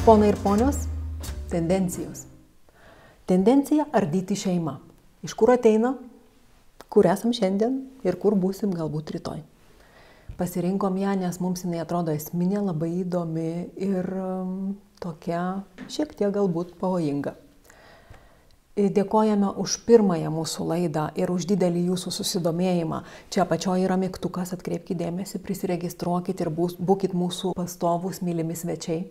Ponai ir ponios, tendencijos. Tendencija ardyti šeimą. Iš kur ateina, kur esam šiandien ir kur būsim galbūt rytoj. Pasirinkom ją, nes mums jinai atrodo esminė, labai įdomi ir tokia šiek tiek galbūt pavojinga. Dėkojame už pirmąją mūsų laidą ir už didelį jūsų susidomėjimą. Čia apačioje yra mygtukas, atkreipkite dėmesį, prisiregistruokit ir būkit mūsų pastovūs mylimi svečiai.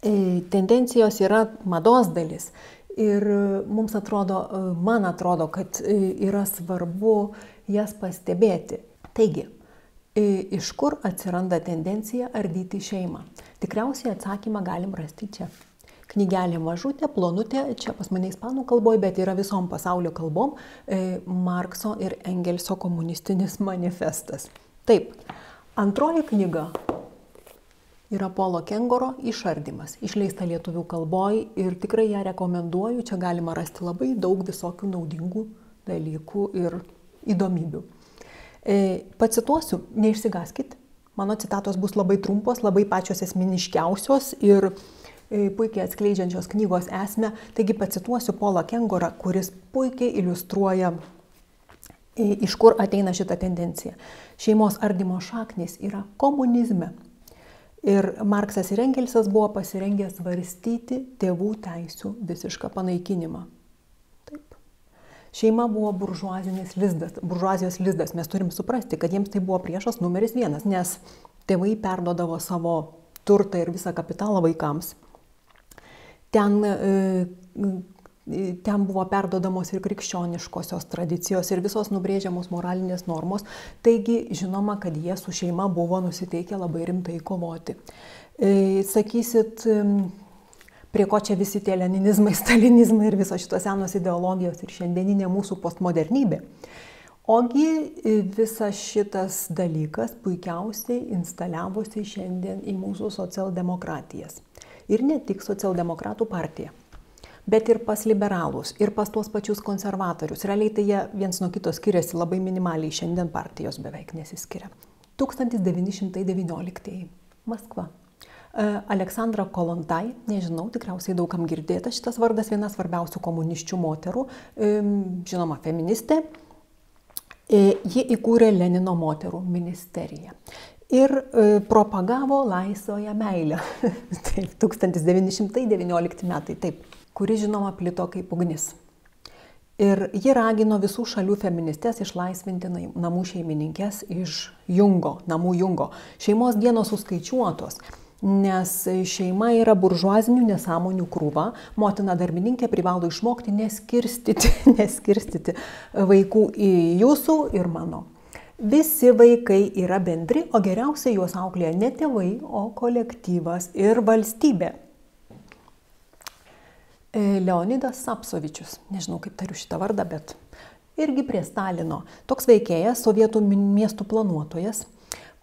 Tendencijos yra mados dalis ir mums atrodo, man atrodo, kad yra svarbu jas pastebėti. Taigi, iš kur atsiranda tendencija ardyti šeimą? Tikriausiai atsakymą galim rasti čia. Knygelė mažutė, plonutė, čia pas mane ispanų kalboje, bet yra visom pasaulio kalbom, Markso ir Engelso komunistinis manifestas. Taip, antroji knyga yra Polo Kengoro Išardymas, išleista lietuvių kalboje ir tikrai ją rekomenduoju, čia galima rasti labai daug visokių naudingų dalykų ir įdomybių. Pacituosiu, neišsigaskit, mano citatos bus labai trumpos, labai pačios esminiškiausios ir puikiai atskleidžiančios knygos esmę, taigi pacituosiu Polą Kengorą, kuris puikiai iliustruoja, iš kur ateina šita tendencija. Šeimos ardymo šaknys yra komunizme. Ir Marksas ir Engelsas buvo pasirengę svarstyti tėvų teisių visišką panaikinimą. Taip. Šeima buvo buržuazijos lizdas. Mes turim suprasti, kad jiems tai buvo priešas numeris vienas, nes tėvai perdodavo savo turtą ir visą kapitalą vaikams. Ten buvo perdodamos ir krikščioniškosios tradicijos ir visos nubrėžiamos moralinės normos. Taigi, žinoma, kad jie su šeima buvo nusiteikę labai rimtai kovoti. Sakysit, prie ko čia visi tie leninizmai, stalinizmai ir visos šitos senos ideologijos ir šiandieninė mūsų postmodernybė. Ogi visas šitas dalykas puikiausiai instaliavosi šiandien į mūsų socialdemokratijas. Ir ne tik socialdemokratų partiją, bet ir pas liberalus, ir pas tuos pačius konservatorius. Realiai tai jie viens nuo kito skiriasi labai minimaliai, šiandien partijos beveik nesiskiria. 1919. Maskva. Aleksandra Kolontai, nežinau, tikriausiai daugam girdėta šitas vardas, viena svarbiausių komunisčių moterų, žinoma, feministė. Ji įkūrė Lenino moterų ministeriją ir propagavo laisvąją meilę. Taip, 1919 metai, taip, kuri žinoma plito kaip ugnis. Ir ji ragino visų šalių feministės išlaisvinti namų šeimininkės iš namų jungo. Šeimos dienos suskaičiuotos, nes šeima yra buržuazinių nesąmonių krūva. Motina darbininkė privalo išmokti neskirstyti vaikų į jūsų ir mano. Visi vaikai yra bendri, o geriausiai juos auklėja ne tėvai, o kolektyvas ir valstybė. Leonidas Sapsovičius, nežinau kaip tariu šitą vardą, bet irgi prie Stalino. Toks veikėjas, sovietų miestų planuotojas,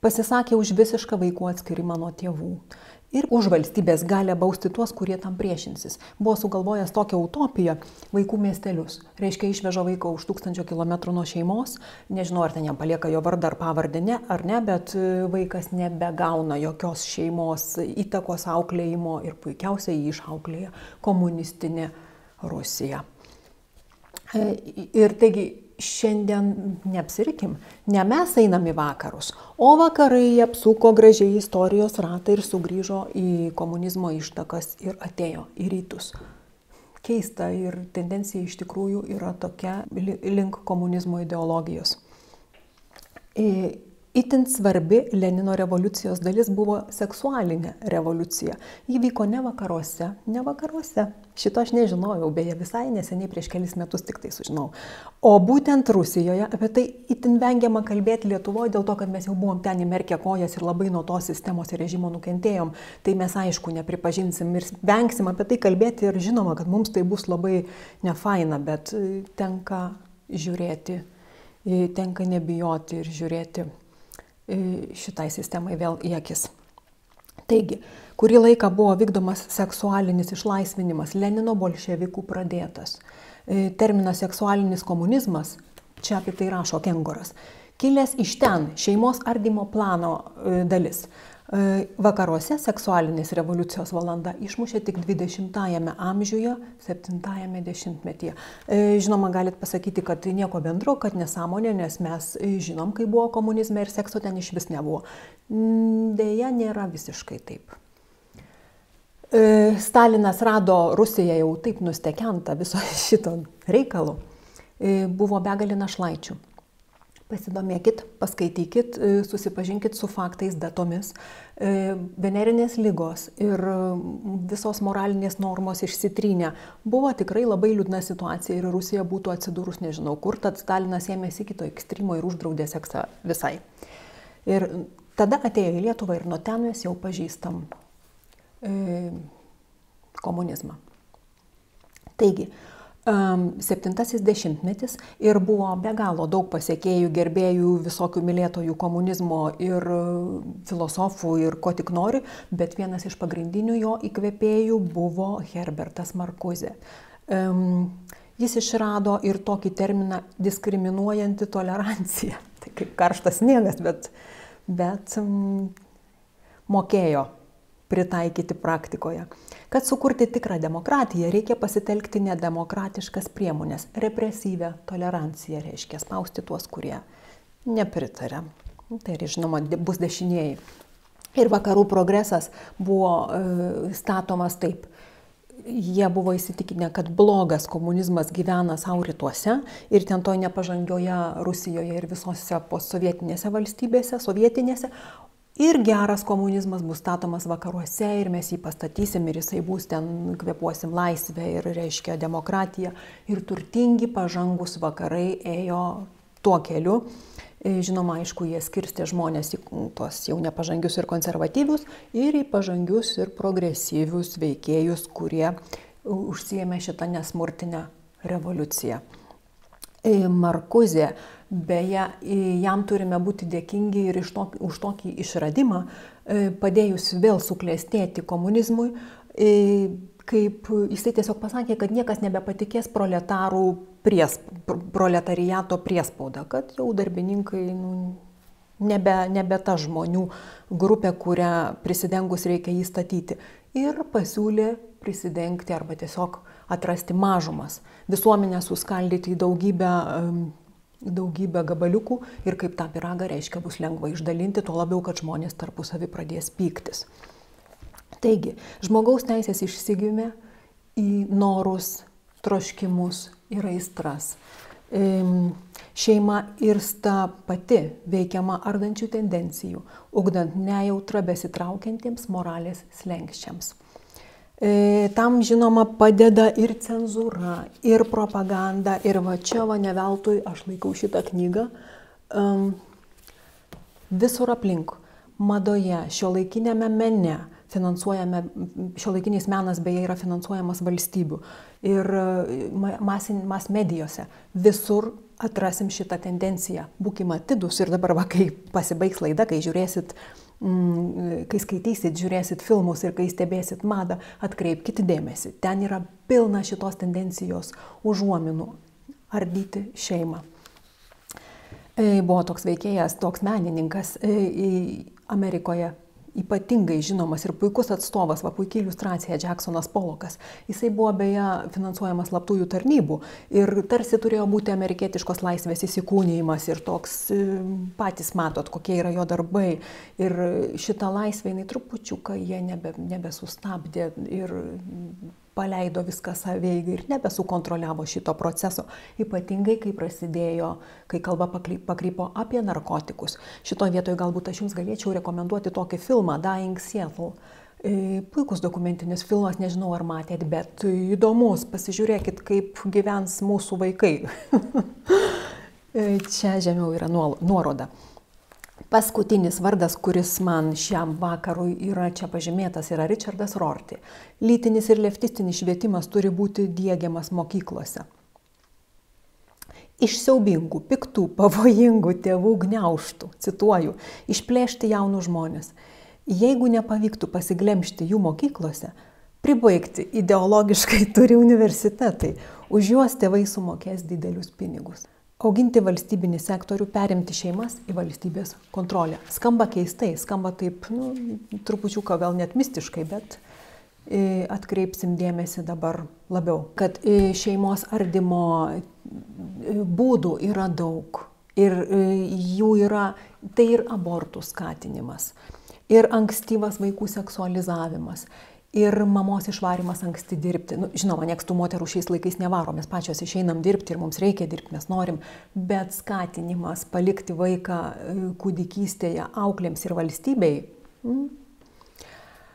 pasisakė už visišką vaikų atskirimą nuo tėvų. Ir už valstybės gali bausti tuos, kurie tam priešinsis. Buvo sugalvojęs tokią utopiją - vaikų miestelius. Reiškia, išveža vaiką už 1000 kilometrų nuo šeimos. Nežinau, ar ten jam palieka jo vardą ar pavardę, ar ne, bet vaikas nebegauna jokios šeimos įtakos auklėjimo ir puikiausiai jį išauklėja komunistinė Rusija. Ir taigi, šiandien neapsirikim, ne mes einam į vakarus, o vakarai apsuko gražiai istorijos ratą ir sugrįžo į komunizmo ištakas ir atėjo į rytus. Keista ir tendencija iš tikrųjų yra tokia link komunizmo ideologijos. Itin svarbi Lenino revoliucijos dalis buvo seksualinė revoliucija. Ji vyko ne vakaruose. Šito aš nežinojau, beje, visai neseniai prieš kelis metus tik tai sužinau. O būtent Rusijoje apie tai itin vengiama kalbėti Lietuvoje, dėl to, kad mes jau buvom ten įmerkę kojas ir labai nuo tos sistemos ir režimo nukentėjom. Tai mes aišku nepripažinsim ir vengsim apie tai kalbėti ir žinoma, kad mums tai bus labai nefaina, bet tenka žiūrėti, tenka nebijoti ir žiūrėti šitai sistemai vėl į akis. Taigi, kurį laiką buvo vykdomas seksualinis išlaisvinimas, Lenino bolševikų pradėtas. Terminas seksualinis komunizmas, čia apie tai rašo Kengoras, kilęs iš ten, šeimos ardymo plano dalis. Vakaruose seksualinės revoliucijos valanda išmušė tik 20-ajame amžiuje, 7-ajame dešimtmetyje. Žinoma, galit pasakyti, kad tai nieko bendro, kad nesąmonė, nes mes žinom, kai buvo komunizme ir sekso ten iš vis nebuvo. Deja, nėra visiškai taip. Stalinas rado Rusiją jau taip nustekentą viso šito reikalo. Buvo begalė našlaičių. Pasidomėkit, paskaitykit, susipažinkit su faktais, datomis. Venerinės ligos ir visos moralinės normos išsitrynė. Buvo tikrai labai liūdna situacija ir Rusija būtų atsidūrus nežinau kur, tad Stalinas ėmėsi kito ekstremo ir uždraudė seksą visai. Ir tada atėjo į Lietuvą ir nuo ten mes jau pažįstam komunizmą. Taigi, 7-asis dešimtmetis ir buvo be galo daug pasekėjų, gerbėjų, visokių mylėtojų komunizmo ir filosofų ir ko tik nori, bet vienas iš pagrindinių jo įkvėpėjų buvo Herbertas Marcuse. Jis išrado ir tokį terminą diskriminuojanti tolerancija. Tai kaip karštas sniegas, bet mokėjo pritaikyti praktikoje. Kad sukurti tikrą demokratiją, reikia pasitelkti nedemokratiškas priemonės. Represyvę toleranciją reiškia spausti tuos, kurie nepritarė. Tai žinoma, bus dešinieji. Ir vakarų progresas buvo statomas taip. Jie buvo įsitikinę, kad blogas komunizmas gyvena savo rytuose ir ten toj nepažangioje Rusijoje ir visose postsovietinėse valstybėse, sovietinėse. Ir geras komunizmas bus statomas vakaruose ir mes jį pastatysim ir jisai bus ten, kvėpuosim laisvę ir reiškia demokratiją. Ir turtingi, pažangus vakarai ėjo tuo keliu. Žinoma, aišku, jie skirstė žmonės į tos jau nepažangius ir konservatyvius ir į pažangius ir progresyvius veikėjus, kurie užsiėmė šitą nesmurtinę revoliuciją. Marcuse, beje, jam turime būti dėkingi ir už tokį išradimą, padėjus vėl suklestėti komunizmui, kaip jisai tiesiog pasakė, kad niekas nebepatikės proletariato priespaudą, kad jau darbininkai nebe ta žmonių grupė, kurią prisidengus reikia įstatyti. Ir pasiūlė prisidengti arba tiesiog atrasti mažumas. Visuomenę suskaldyti į daugybę gabaliukų ir kaip tą pyragą reiškia bus lengva išdalinti, tuo labiau, kad žmonės tarpusavį pradės pyktis. Taigi, žmogaus teisės išsigimė į norus, troškimus ir aistras. Šeima irsta pati veikiama ardančių tendencijų, ugdant nejautrą besitraukiantiems moralės slenksčiams. Tam, žinoma, padeda ir cenzūra, ir propaganda, ir va čia, ne veltui, aš laikau šitą knygą, visur aplink, madoje, šiuolaikinėme mene, šiuolaikinis menas beje yra finansuojamas valstybių ir mas medijose, visur atrasim šitą tendenciją. Būkime atidūs ir dabar, kai pasibaigs laida, kai žiūrėsit, kai skaitysit, žiūrėsit filmus ir kai stebėsit madą, atkreipkite dėmesį. Ten yra pilna šitos tendencijos užuominų ardyti šeimą. Buvo toks veikėjas, toks menininkas Amerikoje, ypatingai žinomas ir puikus atstovas, puikiai iliustracija, Jacksonas Pollockas. Jisai buvo beje finansuojamas slaptųjų tarnybų ir tarsi turėjo būti amerikietiškos laisvės įsikūnijimas ir toks, patys matot, kokie yra jo darbai. Ir šitą laisvę jinai trupučiuką jie nebesustabdė ir paleido viską saveigai ir nebesukontroliavo šito proceso. Ypatingai, kai prasidėjo, kai kalba pakrypo apie narkotikus. Šitoje vietoje galbūt aš jums galėčiau rekomenduoti tokį filmą Dying Seattle. Puikus dokumentinis filmas, nežinau ar matėt, bet įdomus. Pasižiūrėkit, kaip gyvens mūsų vaikai. Čia žemiau yra nuoroda. Paskutinis vardas, kuris man šiam vakarui yra čia pažymėtas, yra Richardas Rorty. Lytinis ir leftistinis švietimas turi būti diegiamas mokyklose. Iš siaubingų, piktų, pavojingų tėvų gniaužtų, cituoju, išplėšti jaunus žmonės. Jeigu nepavyktų pasiglemžti jų mokyklose, pribaigti ideologiškai turi universitetai, už juos tėvai sumokės didelius pinigus. Auginti valstybinį sektorių, perimti šeimas į valstybės kontrolę. Skamba keistai, skamba taip, trupučiuką gal net mistiškai, bet atkreipsim dėmesį dabar labiau, kad šeimos ardymo būdų yra daug ir jų yra, tai ir abortų skatinimas, ir ankstyvas vaikų seksualizavimas, ir mamos išvarimas anksti dirbti. Žinoma, nieks tų moterų šiais laikais nevaro, mes pačios išeinam dirbti ir mums reikia dirbti, mes norim, bet skatinimas palikti vaiką kūdikystėje auklėms ir valstybei,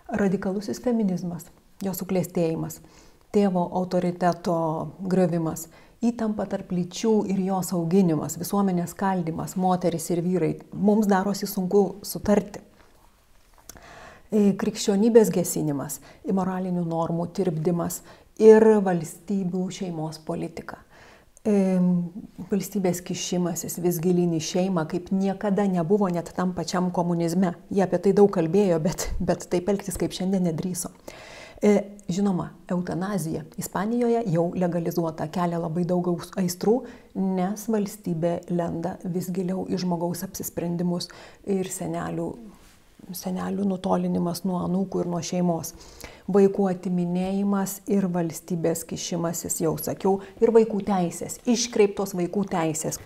radikalusis feminizmas, jo suklestėjimas, tėvo autoriteto griovimas, įtampa tarp lyčių ir jos auginimas, visuomenės skaldymas, moterys ir vyrai, mums darosi sunku sutarti. Krikščionybės gesinimas, imoralinių normų tirpdymas ir valstybių šeimos politika. Valstybės kišimasis vis gilyn į šeimą, kaip niekada nebuvo net tam pačiam komunizme. Jie apie tai daug kalbėjo, bet taip elgtis kaip šiandien nedrįso. Žinoma, eutanazija Ispanijoje jau legalizuota, kelia labai daug aistrų, nes valstybė lenda vis giliau į žmogaus apsisprendimus ir senelių nutolinimas nuo anūkų ir nuo šeimos. Vaikų atiminėjimas ir valstybės kišimasis, jau sakiau, ir vaikų teisės, iškreiptos vaikų teisės.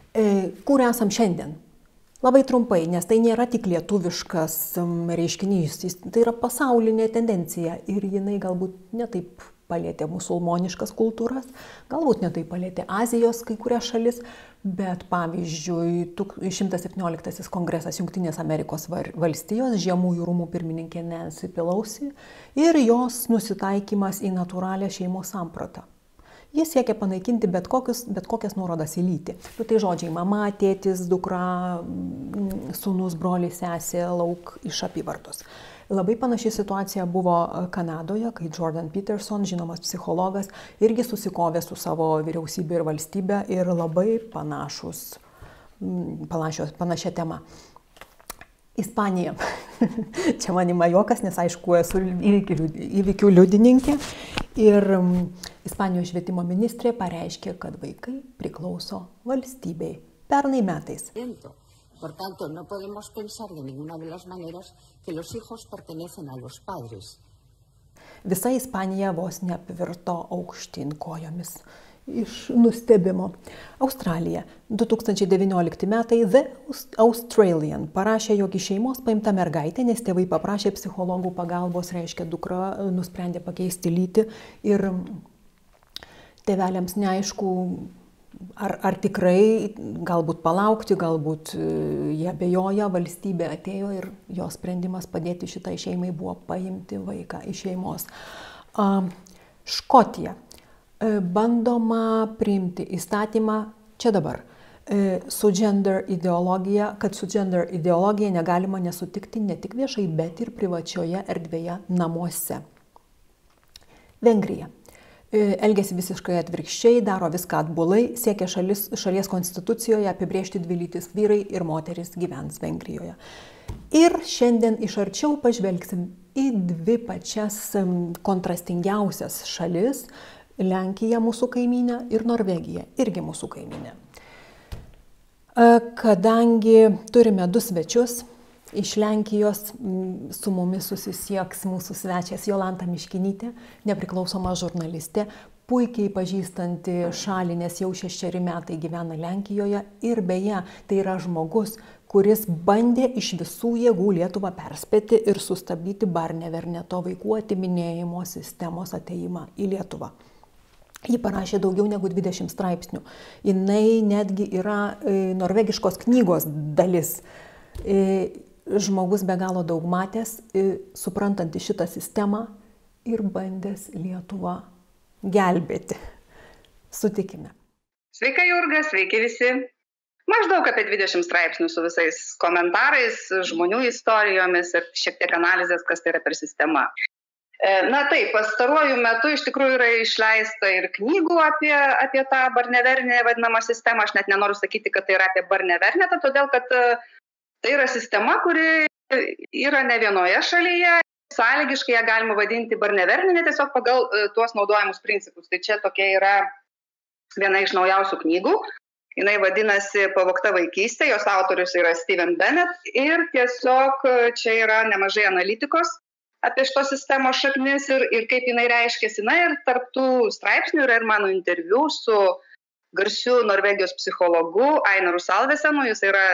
Kur esam šiandien? Labai trumpai, nes tai nėra tik lietuviškas reiškinys, tai yra pasaulinė tendencija ir jinai galbūt netaip palėtė musulmoniškas kultūras, galbūt netaip palėtė Azijos kai kurias šalis, bet pavyzdžiui, 117 kongresas Jungtinės Amerikos valstijos, Žemųjų rūmų pirmininkė Nancy Pelosi ir jos nusitaikymas į natūralią šeimos sampratą. Jis siekia panaikinti bet kokias nuorodas į lytį. Tai žodžiai mama, tėtis, dukra, sūnus, brolis, sesė, lauk iš apyvartos. Labai panaši situacija buvo Kanadoje, kai Jordan Peterson, žinomas psichologas, irgi susikovė su savo vyriausybė ir valstybė ir labai panašia tema. Ispanija. Čia man ima juokas, nes aišku, esu įvykių liudininkė. Ir Ispanijos švietimo ministrė pareiškė, kad vaikai priklauso valstybei. Pernai metais. Por tanto, no podemos pensar de ninguna de las maneras que los hijos pertenecen a los padres. Visa Ispanija vos neapvirto aukštyn kojomis iš nustebimo. Australija. 2019 metai The Australian parašė, jog iš šeimos paimta mergaitė, nes tėvai paprašė psichologų pagalbos, reiškia, dukra nusprendė pakeisti lytį ir tėveliams neaišku, ar tikrai, galbūt palaukti, galbūt jie abejoja, valstybė atėjo ir jos sprendimas padėti šitai šeimai buvo paimti vaiką iš šeimos. Škotija. Bandoma priimti įstatymą, čia dabar, su gender ideologija, kad su gender ideologija negalima nesutikti ne tik viešai, bet ir privačioje erdvėje namuose. Vengrija. Elgiasi visiškai atvirkščiai, daro viską atbulai, siekia šalies konstitucijoje apibrėžti dvilytis vyrai ir moteris gyvens Vengrijoje. Ir šiandien iš arčiau pažvelgsim į dvi pačias kontrastingiausias šalis, Lenkija mūsų kaimynė ir Norvegija irgi mūsų kaimynė. Kadangi turime du svečius, iš Lenkijos su mumis susisieks mūsų svečias Jolanta Miškinytė, nepriklausoma žurnalistė, puikiai pažįstanti šalį, nes jau 6 metai gyvena Lenkijoje ir beje, tai yra žmogus, kuris bandė iš visų jėgų Lietuvą perspėti ir sustabdyti Barneverneto vaikų atiminėjimo sistemos ateimą į Lietuvą. Ji parašė daugiau negu 20 straipsnių. Jinai netgi yra norvegiškos knygos dalis. Žmogus be galo daug matęs, suprantantis šitą sistemą ir bandęs Lietuvą gelbėti. Sutikime. Sveika Jurga, sveiki visi. Maždaug apie 20 straipsnių su visais komentarais, žmonių istorijomis ir šiek tiek analizės, kas tai yra per sistema. Na taip, pastaruoju metu iš tikrųjų yra išleista ir knygų apie tą Barnevernę vadinamą sistemą. Aš net nenoriu sakyti, kad tai yra apie Barnevernetą, todėl kad tai yra sistema, kuri yra ne vienoje šalyje. Sąlygiškai ją galima vadinti Barneverninė tiesiog pagal tuos naudojamus principus. Tai čia tokia yra viena iš naujausių knygų. Jinai vadinasi Pavogta vaikystė, jos autorius yra Steven Bennett ir tiesiog čia yra nemažai analitikos apie šitos sistemos šaknis ir kaip jinai reiškiasi. Na ir tarptų straipsnių yra ir mano interviu su garsiu Norvegijos psichologu Einaru Salvesenu, jis yra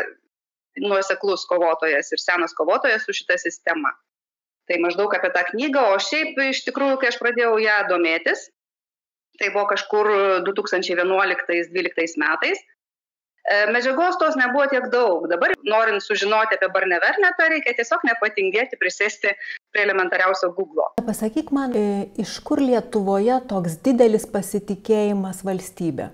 nuoseklus kovotojas ir senas kovotojas su šita sistema. Tai maždaug apie tą knygą, o šiaip iš tikrųjų, kai aš pradėjau ją domėtis, tai buvo kažkur 2011-2012 metais, medžiagos tos nebuvo tiek daug. Dabar, norint sužinoti apie Barney Vernetą, reikia tiesiog nepatingėti prisėsti prie elementariausio Google'o. Pasakyk man, iš kur Lietuvoje toks didelis pasitikėjimas valstybė?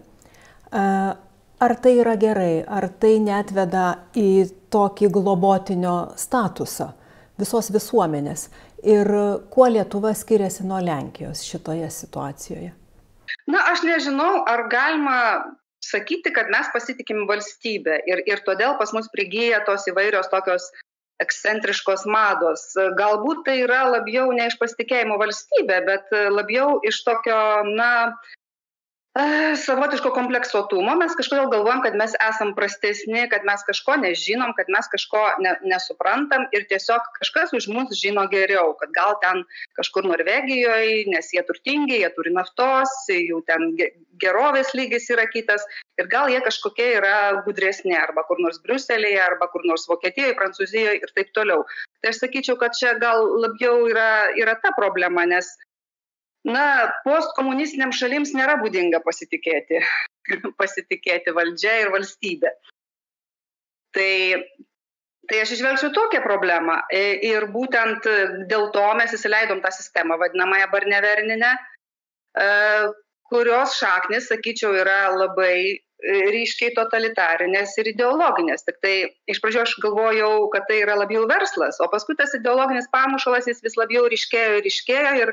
Ar tai yra gerai, ar tai neatveda į tokį globotinio statusą visos visuomenės? Ir kuo Lietuva skiriasi nuo Lenkijos šitoje situacijoje? Na, aš nežinau, ar galima sakyti, kad mes pasitikim valstybę ir todėl pas mus prigyja tos įvairios tokios ekscentriškos mados. Galbūt tai yra labiau ne iš pasitikėjimo valstybė, bet labiau iš tokio, savotiško kompleksuotumo. Mes kažkodėl galvojam, kad mes esam prastesni, kad mes kažko nežinom, kad mes kažko nesuprantam ir tiesiog kažkas už mus žino geriau, kad gal ten kažkur Norvegijoje, nes jie turtingi, jie turi naftos, jų ten gerovės lygis yra kitas ir gal jie kažkokie yra gudresni arba kur nors Briuselyje, arba kur nors Vokietijoje, Prancūzijoje ir taip toliau. Tai aš sakyčiau, kad čia gal labiau yra ta problema, nes postkomunistiniam šalims nėra būdinga pasitikėti valdžia ir valstybė. Tai aš išvelgsiu tokią problemą ir būtent dėl to mes įsileidom tą sistemą, vadinamąją Barneverninę, kurios šaknis, sakyčiau, yra labai ryškiai totalitarinės ir ideologinės. Tik tai iš pradžių aš galvojau, kad tai yra labiau verslas, o paskui tas ideologinis pamušalas jis vis labiau ryškėjo ir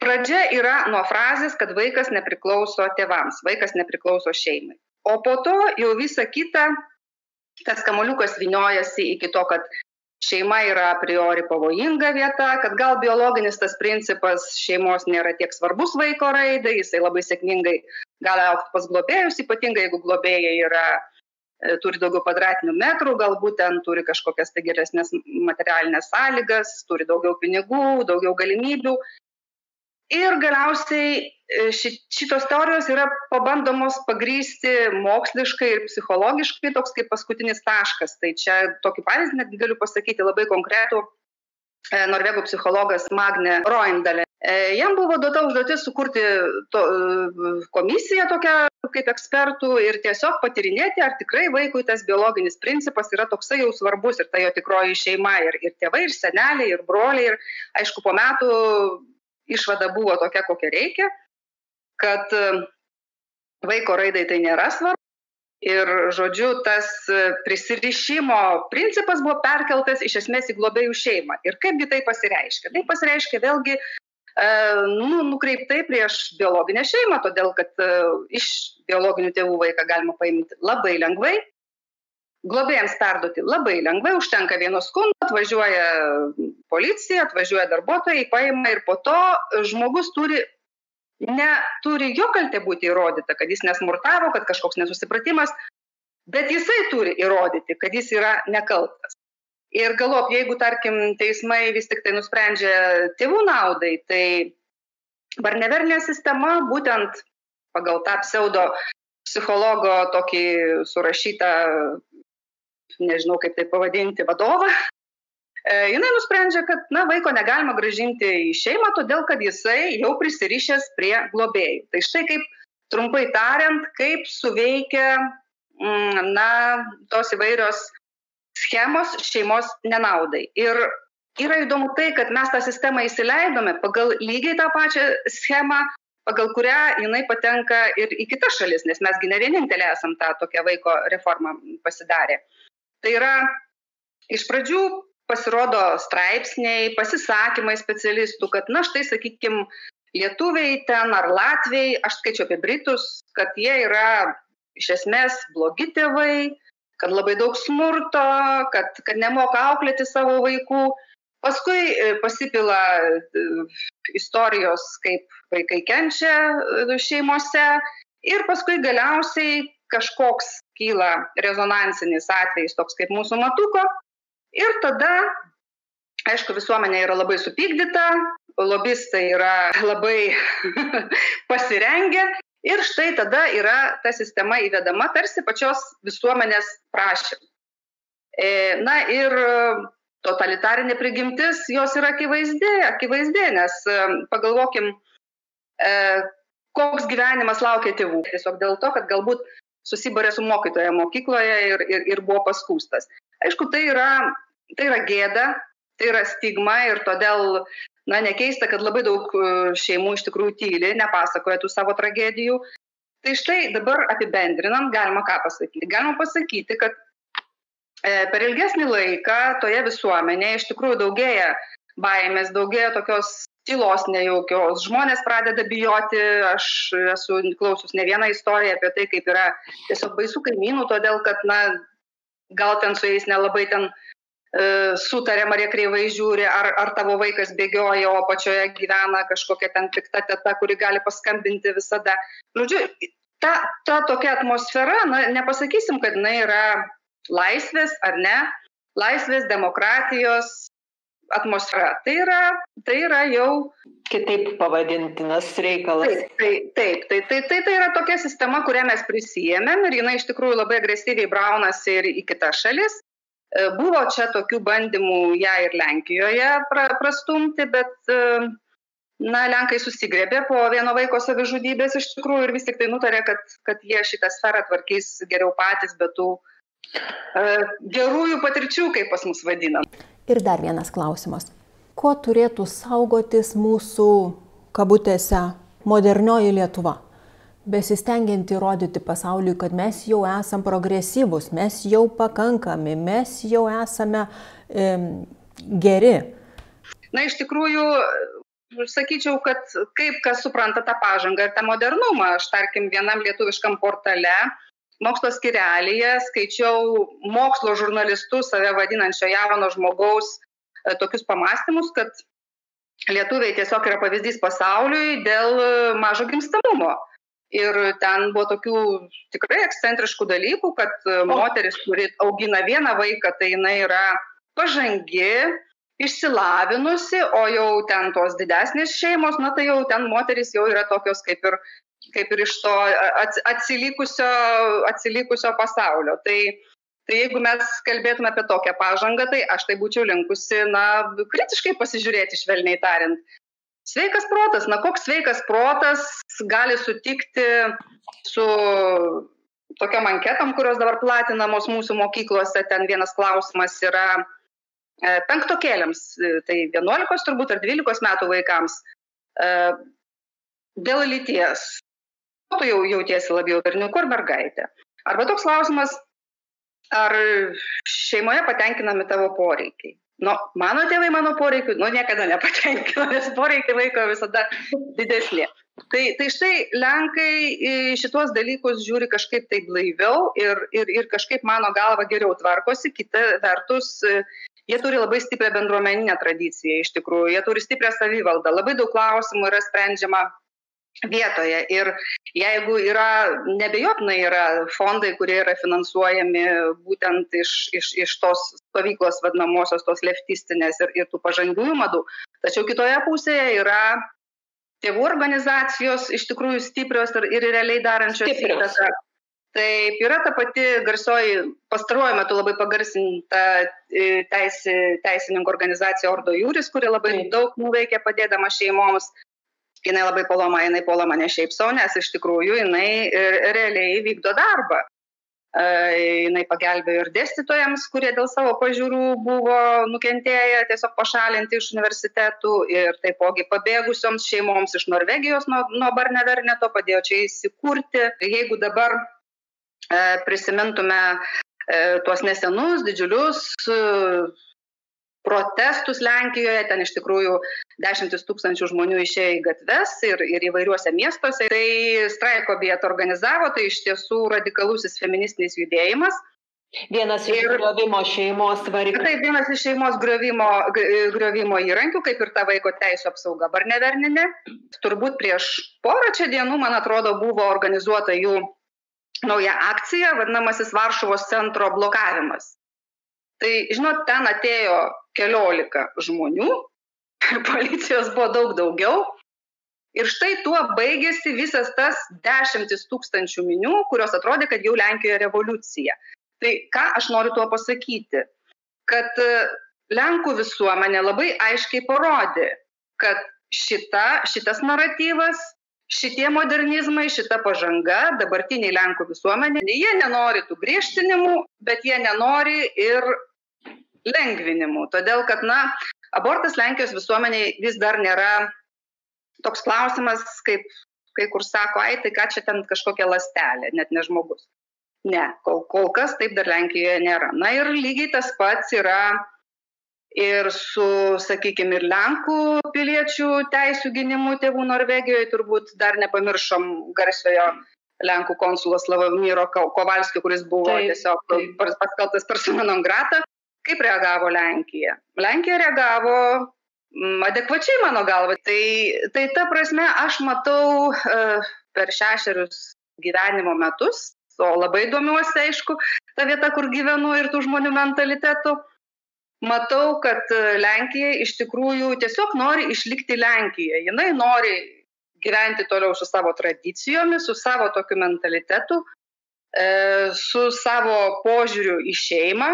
pradžia yra nuo frazės, kad vaikas nepriklauso tėvams, vaikas nepriklauso šeimai. O po to jau visa kita, tas kamuoliukas vyniojasi iki to, kad šeima yra a priori pavojinga vieta, kad gal biologinis tas principas šeimos nėra tiek svarbus vaiko raidai, jisai labai sėkmingai gali augti pas globėjus, ypatingai jeigu globėjai turi daugiau kvadratinių metrų, galbūt ten turi kažkokias tai geresnės materialinės sąlygas, turi daugiau pinigų, daugiau galimybių. Ir galiausiai šitos teorijos yra pabandomos pagrįsti moksliškai ir psichologiškai, toks kaip paskutinis taškas. Tai čia tokį pavyzdį netgi galiu pasakyti labai konkretų norvegų psichologas Magne Roindale. Jam buvo duota užduotis sukurti komisiją tokią kaip ekspertų ir tiesiog patyrinėti, ar tikrai vaikui tas biologinis principas yra toksai jau svarbus ir ta jo tikroji šeima ir tėvai, ir seneliai, ir broliai. Ir aišku, po metų išvada buvo tokia, kokia reikia, kad vaiko raidai tai nėra svarbu. Ir, žodžiu, tas prisirišimo principas buvo perkeltas iš esmės į globėjų šeimą. Ir kaipgi tai pasireiškia? Tai pasireiškia vėlgi nukreiptai prieš biologinę šeimą, todėl kad iš biologinių tėvų vaiką galima paimti labai lengvai, globėjams perduoti labai lengvai, užtenka vieno skundo, atvažiuoja policija, atvažiuoja darbuotojai, paima ir po to žmogus neturi jo kaltė būti įrodyta, kad jis nesmurtavo, kad kažkoks nesusipratimas, bet jisai turi įrodyti, kad jis yra nekaltas. Ir galop, jeigu, tarkim, teismai vis tik tai nusprendžia tėvų naudai, tai Barneverninė sistema būtent pagal tą pseudo psichologo tokį surašytą, nežinau kaip tai pavadinti, vadovą, jinai nusprendžia, kad vaiko negalima grąžinti į šeimą, todėl kad jisai jau prisirišęs prie globėjų. Tai štai kaip, trumpai tariant, kaip suveikia tos įvairios schemos šeimos nenaudai. Ir yra įdomu tai, kad mes tą sistemą įsileidome pagal lygiai tą pačią schemą, pagal kurią jinai patenka ir į kitas šalis, nes mesgi ne vienintelė esam tą tokią vaiko reformą pasidarę. Tai yra, iš pradžių pasirodo straipsniai, pasisakymai specialistų, kad, štai, sakykime, lietuviai ten ar latviai, aš skaičiu apie britus, kad jie yra iš esmės blogi tėvai, kad labai daug smurto, kad nemoka auklėti savo vaikų. Paskui pasipila istorijos, kaip vaikai kenčia šeimose ir paskui galiausiai kažkoks kyla rezonansinis atvejis, toks kaip mūsų Matuko, ir tada, aišku, visuomenė yra labai supykdyta, lobistai yra labai pasirengę ir štai tada yra ta sistema įvedama tarsi pačios visuomenės prašymų. Na ir totalitarinė prigimtis jos yra akivaizdi, nes pagalvokim, koks gyvenimas laukia tėvų. Tiesiog dėl to, kad galbūt susibarė su mokytoja mokykloje ir buvo paskūstas. Aišku, tai yra gėda, tai yra stigma ir todėl, nekeista, kad labai daug šeimų iš tikrųjų tyli, nepasakoja tų savo tragedijų. Tai štai dabar apibendrinant, galima ką pasakyti? Galima pasakyti, kad per ilgesnį laiką toje visuomenėje iš tikrųjų daugėja baimės, daugėja tokios tylos nejaukios, žmonės pradeda bijoti, aš esu klausius ne vieną istoriją apie tai, kaip yra tiesiog baisų kaimynų, todėl kad, gal ten su jais nelabai ten sutarėm, ar jie kreivai žiūri, ar tavo vaikas bėgioja, o pačioje gyvena kažkokia ten pikta teta, kuri gali paskambinti visada. Žodžiu, ta tokia atmosfera, nepasakysim, kad jinai yra laisvės ar ne, laisvės, demokratijos atmosfera. Tai yra jau kitaip pavadintinas reikalas. Taip. Tai yra tokia sistema, kurią mes prisijėmėm ir jinai iš tikrųjų labai agresyviai braunasi ir į kitas šalis. Buvo čia tokių bandymų ją ir Lenkijoje prastumti, bet Lenkai susigrėbė po vieno vaiko savižudybės iš tikrųjų ir vis tik tai nutarė, kad jie šitą sferą tvarkys geriau patys, bet tų gerųjų patirčių, kaip pas mus vadinam. Ir dar vienas klausimas. Ko turėtų saugotis mūsų, kabutėse, modernioji Lietuva? Besistengiant įrodyti pasauliui, kad mes jau esam progresyvus, mes jau pakankami, mes jau esame geri. Iš tikrųjų, sakyčiau, kad kaip kas supranta tą pažangą ir tą modernumą. Aš, tarkim, vienam lietuviškam portale mokslo skyrelyje skaičiau mokslo žurnalistų, save vadinančio jauno žmogaus, tokius pamąstymus, kad lietuviai tiesiog yra pavyzdys pasauliui dėl mažo gimstamumo. Ir ten buvo tokių tikrai ekscentriškų dalykų, kad moteris, kuri augina vieną vaiką, tai jinai yra pažangi, išsilavinusi, o jau ten tos didesnės šeimos, tai jau ten moteris jau yra tokios kaip ir iš to atsilikusio pasaulio. Tai jeigu mes kalbėtume apie tokią pažangą, tai aš tai būčiau linkusi, kritiškai pasižiūrėti, švelniai tariant. Sveikas protas, koks sveikas protas gali sutikti su tokiom anketom, kurios dabar platinamos mūsų mokyklose. Ten vienas klausimas yra penktokėliams, tai 11 turbūt ar 12 metų vaikams, dėl lyties. Tu jau jautiesi labiau berniuku ar mergaitė. Arba toks klausimas, ar šeimoje patenkinami tavo poreikiai. Mano tėvai mano poreikių, niekada nepatenkino, nes poreikiai vaiko visada didesnė. Tai štai Lenkai šitos dalykus žiūri kažkaip tai blaiviau ir kažkaip mano galva geriau tvarkosi. Kita vertus, jie turi labai stiprią bendruomeninę tradiciją iš tikrųjų, jie turi stiprią savivaldą. Labai daug klausimų yra sprendžiama vietoje ir jeigu nebejotinai yra fondai, kurie yra finansuojami būtent iš tos stovyklos vadinamosios, tos leftistinės ir tų pažangiųjų madų, tačiau kitoje pusėje yra tėvų organizacijos iš tikrųjų stiprios ir realiai darančios įtaką. Taip, yra ta pati garsioji, pastaruoju metu labai pagarsinta teisininkų organizacija Ordo Juris, kuri labai daug nuveikė padėdama šeimoms. Jinai labai puolama ne šiaip savo, nes iš tikrųjų jinai realiai vykdo darbą. Jinai pagelbėjo ir dėstytojams, kurie dėl savo pažiūrų buvo nukentėję, tiesiog pašalinti iš universitetų, ir taipogi pabėgusioms šeimoms iš Norvegijos nuo Barneverneto padėjo čia įsikurti. Jeigu dabar prisimintume tuos nesenus didžiulius protestus Lenkijoje, ten iš tikrųjų 10 000 žmonių išėjo į gatves ir įvairiuose miestuose. Tai streiko vietą organizavo, tai iš tiesų radikalusis feministinis judėjimas. Vienas iš griovimo šeimos variklių. Tai vienas iš šeimos griovimo įrankių, kaip ir ta vaiko teisų apsauga Barneverninė. Turbūt prieš porą čia dienų, man atrodo, buvo organizuota jų nauja akcija, vadinamasis Varšuvos centro blokavimas. Tai, žinot, ten atėjo 14 žmonių, policijos buvo daug daugiau. Ir štai tuo baigėsi visas tas 10 000 minių, kurios atrodė, kad jau Lenkijoje revoliucija. Tai ką aš noriu tuo pasakyti? Kad Lenkų visuomenė labai aiškiai parodė, kad šitas naratyvas, šitie modernizmai, šita pažanga dabartiniai Lenkų visuomenė, jie nenori tų griežtinimų, bet jie nenori ir lengvinimų. Todėl, kad, abortas Lenkijos visuomeniai vis dar nėra toks klausimas, kaip kai kur sako, tai ką čia ten kažkokia ląstelė, net ne žmogus. Ne, kol kas taip dar Lenkijoje nėra. Na ir lygiai tas pats yra ir su, sakykime, ir Lenkų piliečių teisų gynimu tėvų Norvegijoje. Turbūt dar nepamiršom garsiojo Lenkų konsulo Slavomiro Kovalskio, kuris buvo tiesiog paskelbtas persona non grata. Kaip reagavo Lenkija? Lenkija reagavo adekvačiai, mano galva. Tai ta prasme, aš matau per 6 gyvenimo metus, o labai domiuosi, aišku, ta vieta, kur gyvenu ir tų žmonių mentalitetų, matau, kad Lenkija iš tikrųjų tiesiog nori išlikti Lenkija. Jinai nori gyventi toliau su savo tradicijomis, su savo tokiu mentalitetu, su savo požiūriu į šeimą,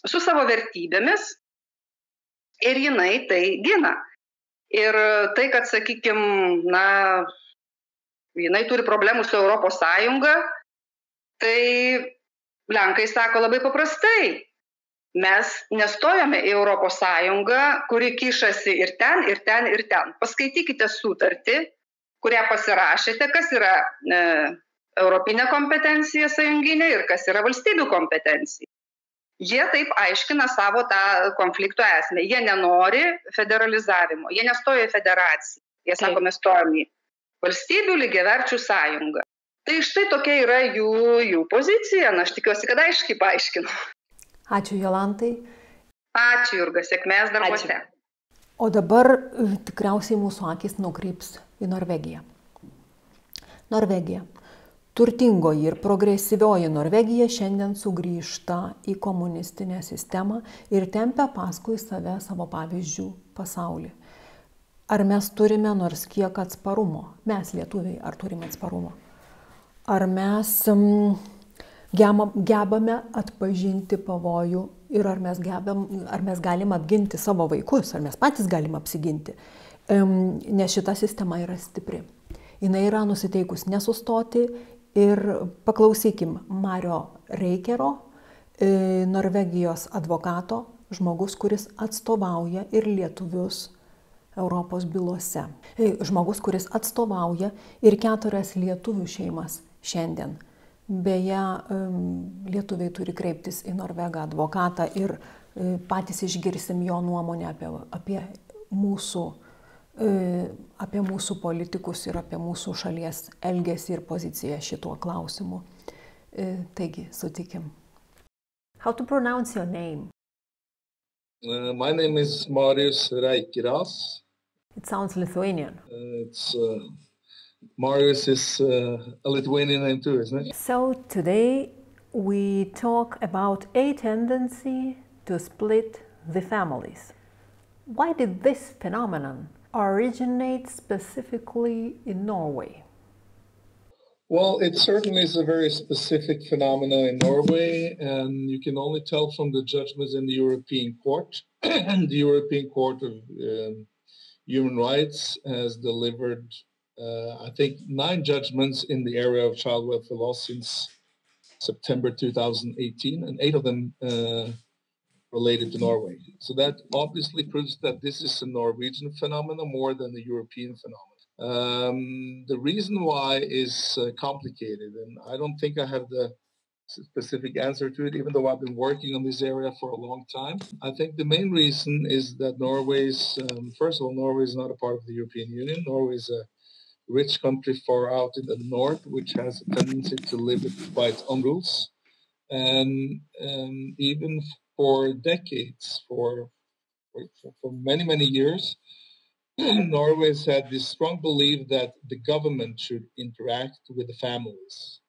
su savo vertybėmis. Ir jinai tai gina. Ir tai, kad, sakykime, jinai turi problemų su Europos Sąjunga, tai Lenkai sako labai paprastai. Mes nestojame į Europos Sąjungą, kuri kišasi ir ten, ir ten, ir ten. Paskaitykite sutartį, kurią pasirašėte, kas yra europinė kompetencija sąjunginė ir kas yra valstybių kompetencija. Jie taip aiškina savo tą konflikto esmę. Jie nenori federalizavimo, jie nestoja į federaciją. Jie sako, mes stojame į valstybių lygiaverčių sąjungą. Tai štai tokia yra jų pozicija. Aš tikiuosi, kad aiškiai paaiškinu. Ačiū, Jolantai. Ačiū, Jurga, sėkmės darbuose. O dabar tikriausiai mūsų akis nukreips į Norvegiją. Norvegija. Turtingoji ir progresyvioji Norvegija šiandien sugrįžta į komunistinę sistemą ir tempia paskui save savo pavyzdžių pasaulį. Ar mes turime nors kiek atsparumo? Mes, lietuviai, ar turime atsparumo? Ar mes gebame atpažinti pavojų ir ar mes galim apginti savo vaikus, ar mes patys galim apsiginti? Nes šita sistema yra stipri. Jis yra nusiteikus nesustoti. Ir paklausykim Mario Reikero, Norvegijos advokato, žmogus, kuris atstovauja ir lietuvius Europos bylose. Žmogus, kuris atstovauja ir 4 lietuvių šeimas šiandien. Beje, lietuviai turi kreiptis į Norvegą advokatą ir patys išgirsim jo nuomonę apie mūsų politikus ir apie mūsų šalies elgesį ir poziciją šituo klausimu. Taigi, sutikim. How to pronounce your name? My name is Marius Reikeras. It sounds Lithuanian. Marius is a Lithuanian name too, isn't it? So today we talk about a tendency to split the families. Why did this phenomenon originate specifically in Norway? Well, it certainly is a very specific phenomenon in Norway, and you can only tell from the judgments in the European Court. The European Court of Human Rights has delivered, I think, 9 judgments in the area of child welfare law since September 2018, and 8 of them related to Norway. So that obviously proves that this is a Norwegian phenomenon more than a European phenomenon. The reason why is complicated, and I don't think I have the specific answer to it, even though I've been working on this area for a long time. I think the main reason is that first of all, Norway is not a part of the European Union. Norway is a rich country far out in the north, which has a tendency to live by its own rules. And even for decades, for many, many years, Norway has had this strong belief that the government should interact with the families.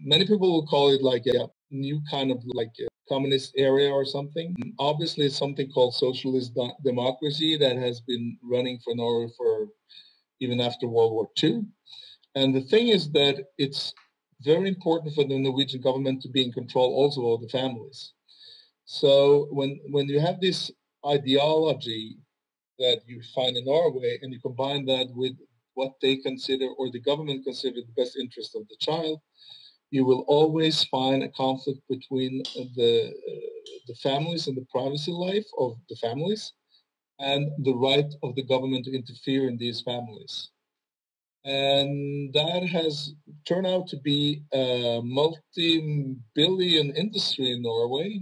Many people will call it like a new kind of like a communist area or something. Obviously, it's something called socialist democracy that has been running for Norway for even after World War II. And the thing is that it's very important for the Norwegian government to be in control also of the families. So when you have this ideology that you find in Norway and you combine that with what they consider or the government consider the best interest of the child, you will always find a conflict between the families and the privacy life of the families and the right of the government to interfere in these families. And that has turned out to be a multi-billion industry in Norway.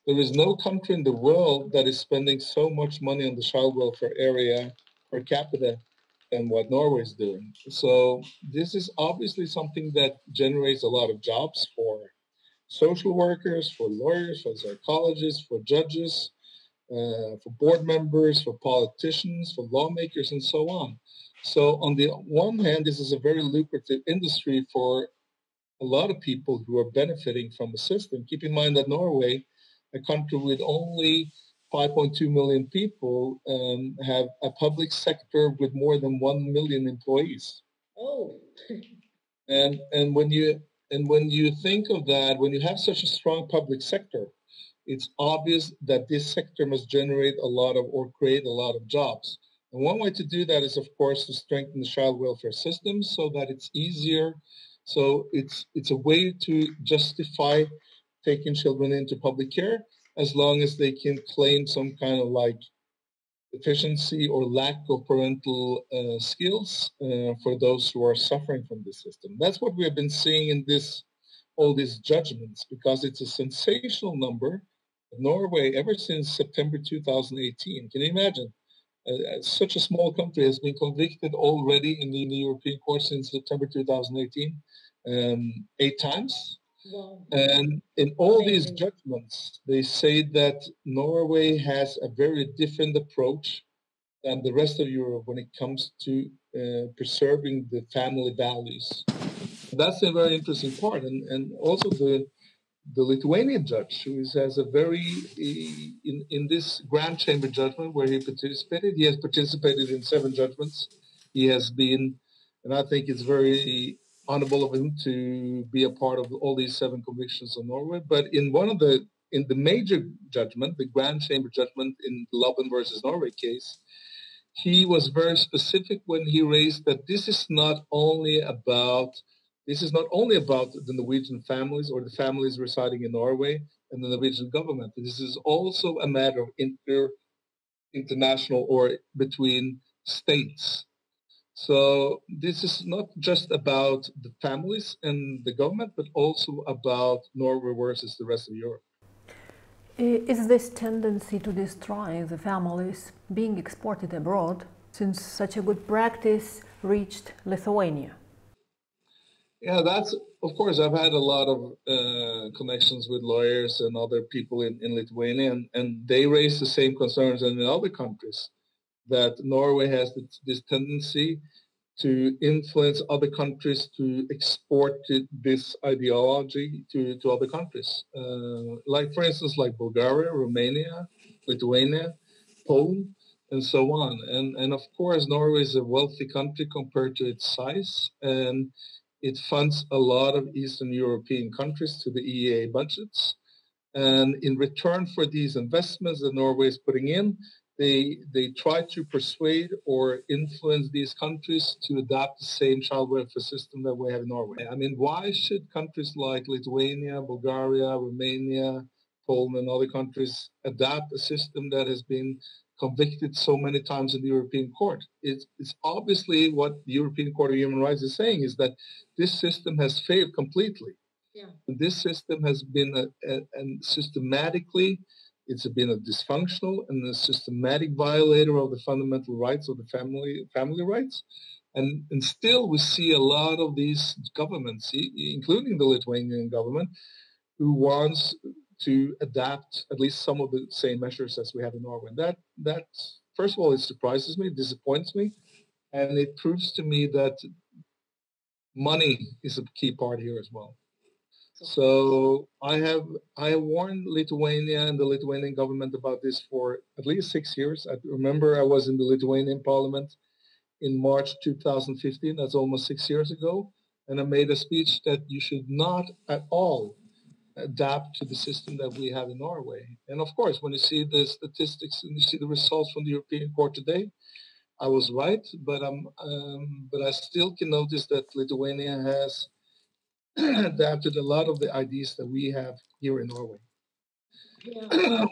There is no country in the world that is spending so much money on the child welfare area per capita than what Norway is doing. So this is obviously something that generates a lot of jobs for social workers, for lawyers, for psychologists, for judges, for board members, for politicians, for lawmakers, and so on. So on the one hand, this is a very lucrative industry for a lot of people who are benefiting from the system. Keep in mind that Norway, a country with only 5.2 million people, have a public sector with more than 1 million employees. Oh. and when you think of that, when you have such a strong public sector, it's obvious that this sector must generate a lot of or create a lot of jobs. And one way to do that is, of course, to strengthen the child welfare system so that it's easier. So it's a way to justify taking children into public care as long as they can claim some kind of like deficiency or lack of parental skills for those who are suffering from this system. That's what we have been seeing in all these judgments, because it's a sensational number. Norway, ever since September 2018, can you imagine? Such a small country has been convicted already in the European Court since September 2018, 8 times. Wow. And in all these judgments, they say that Norway has a very different approach than the rest of Europe when it comes to preserving the family values. That's a very interesting part. And also the Lithuanian judge, who has a very, in this Grand Chamber judgment where he has participated in 7 judgments. He has been, and I think it's very honorable of him to be a part of all these 7 convictions of Norway. But in the major judgment, the Grand Chamber judgment in the Loven versus Norway case, he was very specific when he raised that this is not only about the Norwegian families or the families residing in Norway and the Norwegian government. This is also a matter of international or between states. So this is not just about the families and the government, but also about Norway versus the rest of Europe. Is this tendency to destroy the families being exported abroad, since such a good practice reached Lithuania? Yeah, that's, of course, I've had a lot of connections with lawyers and other people in Lithuania, and they raise the same concerns in other countries, that Norway has this tendency to influence other countries to export this ideology to other countries. Like, for instance, like Bulgaria, Romania, Lithuania, Poland, and so on. And of course, Norway is a wealthy country compared to its size, and it funds a lot of Eastern European countries to the EEA budgets. And in return for these investments that Norway is putting in, they try to persuade or influence these countries to adopt the same child welfare system that we have in Norway. I mean, why should countries like Lithuania, Bulgaria, Romania, Poland, and other countries adopt a system that has been convicted so many times in the European Court? It's obviously what the European Court of Human Rights is saying is that this system has failed completely. Yeah. This system has been systematically, it's been a dysfunctional and a systematic violator of the fundamental rights of the family rights. And still we see a lot of these governments, including the Lithuanian government, who wants to adapt at least some of the same measures as we have in Norway. That first of all, it surprises me, disappoints me, and it proves to me that money is a key part here as well. So I have warned Lithuania and the Lithuanian government about this for at least 6 years. I remember I was in the Lithuanian parliament in March 2015. That's almost 6 years ago. And I made a speech that you should not at all adapt to the system that we have in Norway. And of course, when you see the statistics and you see the results from the European Court today, I was right, but I still can notice that Lithuania has adapted a lot of the ideas that we have here in Norway,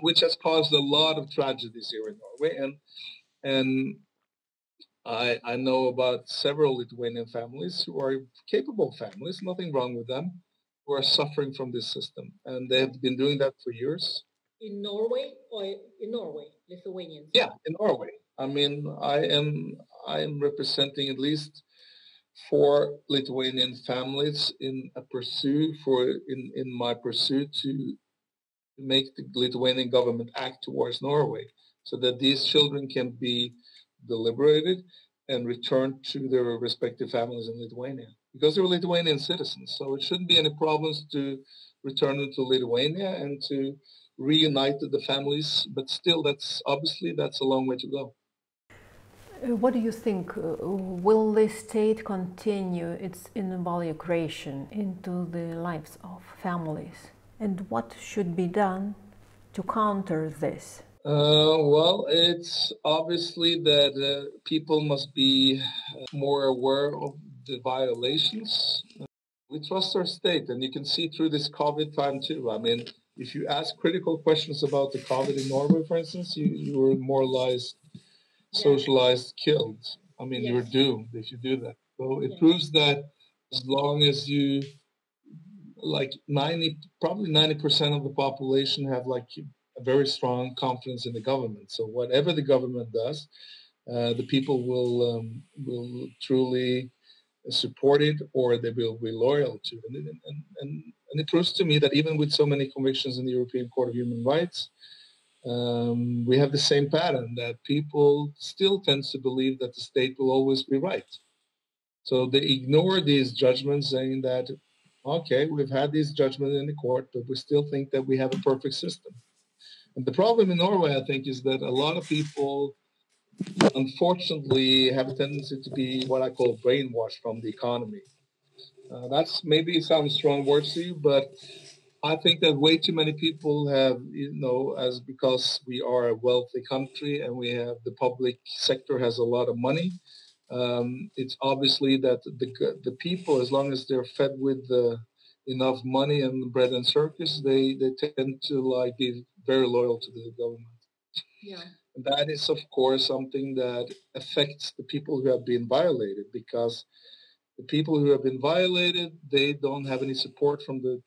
which has caused a lot of tragedies here in Norway. And I know about several Lithuanian families who are capable families, nothing wrong with them, who are suffering from this system, and they have been doing that for years. In Norway or in Norway, Lithuanians? Yeah, in Norway. I mean, I am representing at least 4 Lithuanian families in my pursuit to make the Lithuanian government act towards Norway, so that these children can be deliberated and returned to their respective families in Lithuania, because they're Lithuanian citizens. So it shouldn't be any problems to return them to Lithuania and to reunite the families. But still, that's a long way to go. What do you think? Will the state continue its involucration into the lives of families? And what should be done to counter this? Well, it's obviously that people must be more aware of the violations. We trust our state, and you can see through this COVID time too. I mean, if you ask critical questions about the COVID in Norway, for instance, you were more or less socialized, killed. I mean, you're doomed if you do that. So it proves that as long as you, probably 90% of the population have a very strong confidence in the government. So whatever the government does, the people will truly support it, or they will be loyal to it. And it proves to me that even with so many convictions in the European Court of Human Rights, we have the same pattern, that people still tend to believe that the state will always be right. So they ignore these judgments, saying that, okay, we've had these judgments in the court, but we still think that we have a perfect system. And the problem in Norway, I think, is that a lot of people, unfortunately, have a tendency to be what I call brainwashed from the economy. That's maybe sounds strong words to you, but I think that way too many people have, because we are a wealthy country and the public sector has a lot of money. It's obviously that the people, as long as they're fed with enough money and bread and circus, they tend to be very loyal to the government. Yeah. And that is, of course, something that affects the people who have been violated, because the people who have been violated, they don't have any support from the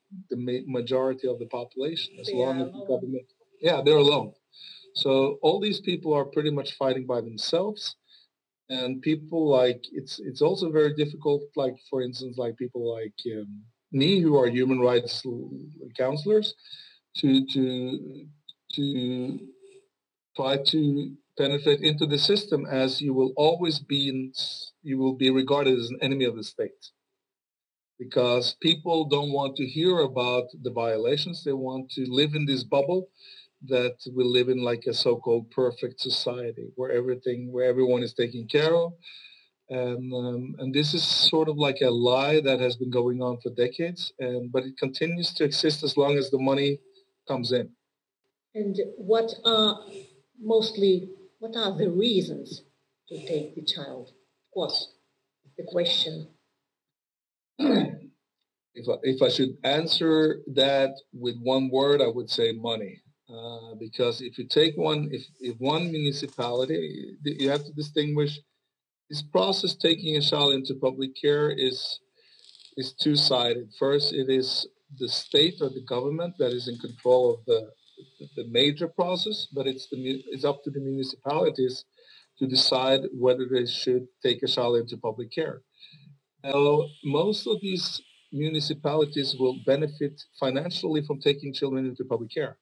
majority of the population. As long as the government, they're alone. So all these people are pretty much fighting by themselves. And people it's also very difficult, for instance, people like me, who are human rights counselors, to try to penetrate into the system, as you will be regarded as an enemy of the state, because people don't want to hear about the violations. They want to live in this bubble that we live in, a so-called perfect society where everyone is taken care of. And this is sort of like a lie that has been going on for decades, but it continues to exist as long as the money comes in. And what are the reasons to take the child? Of course, the question. If I should answer that with one word, I would say money. Because if you take if one municipality, you have to distinguish. This process, taking a child into public care, is two-sided. First, it is the state or the government that is in control of the major process, but it's up to the municipalities to decide whether they should take a child into public care. Now, most of these municipalities will benefit financially from taking children into public care.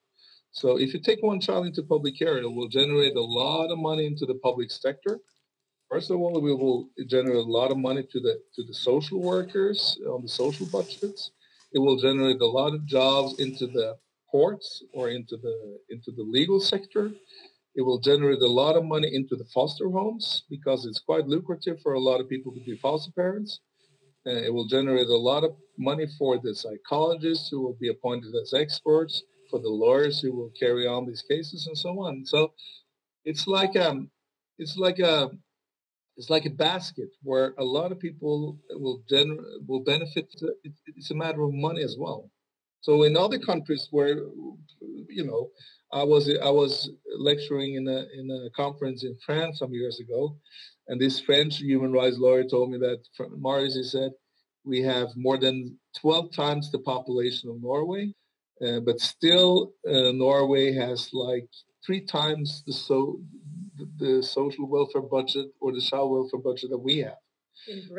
So if you take one child into public care, it will generate a lot of money into the public sector. First of all, we will generate a lot of money to the social workers on the social budgets. It will generate a lot of jobs into the courts or into the legal sector. It will generate a lot of money into the foster homes because it's quite lucrative for a lot of people to be foster parents. It will generate a lot of money for the psychologists who will be appointed as experts, for the lawyers who will carry on these cases, and so on. So it's like a basket where a lot of people will benefit. It's a matter of money as well. So in other countries where, I was lecturing in a conference in France some years ago, and this French human rights lawyer told me that, Marius, he said, we have more than 12 times the population of Norway, but still Norway has like 3 times the social welfare budget or the child welfare budget that we have.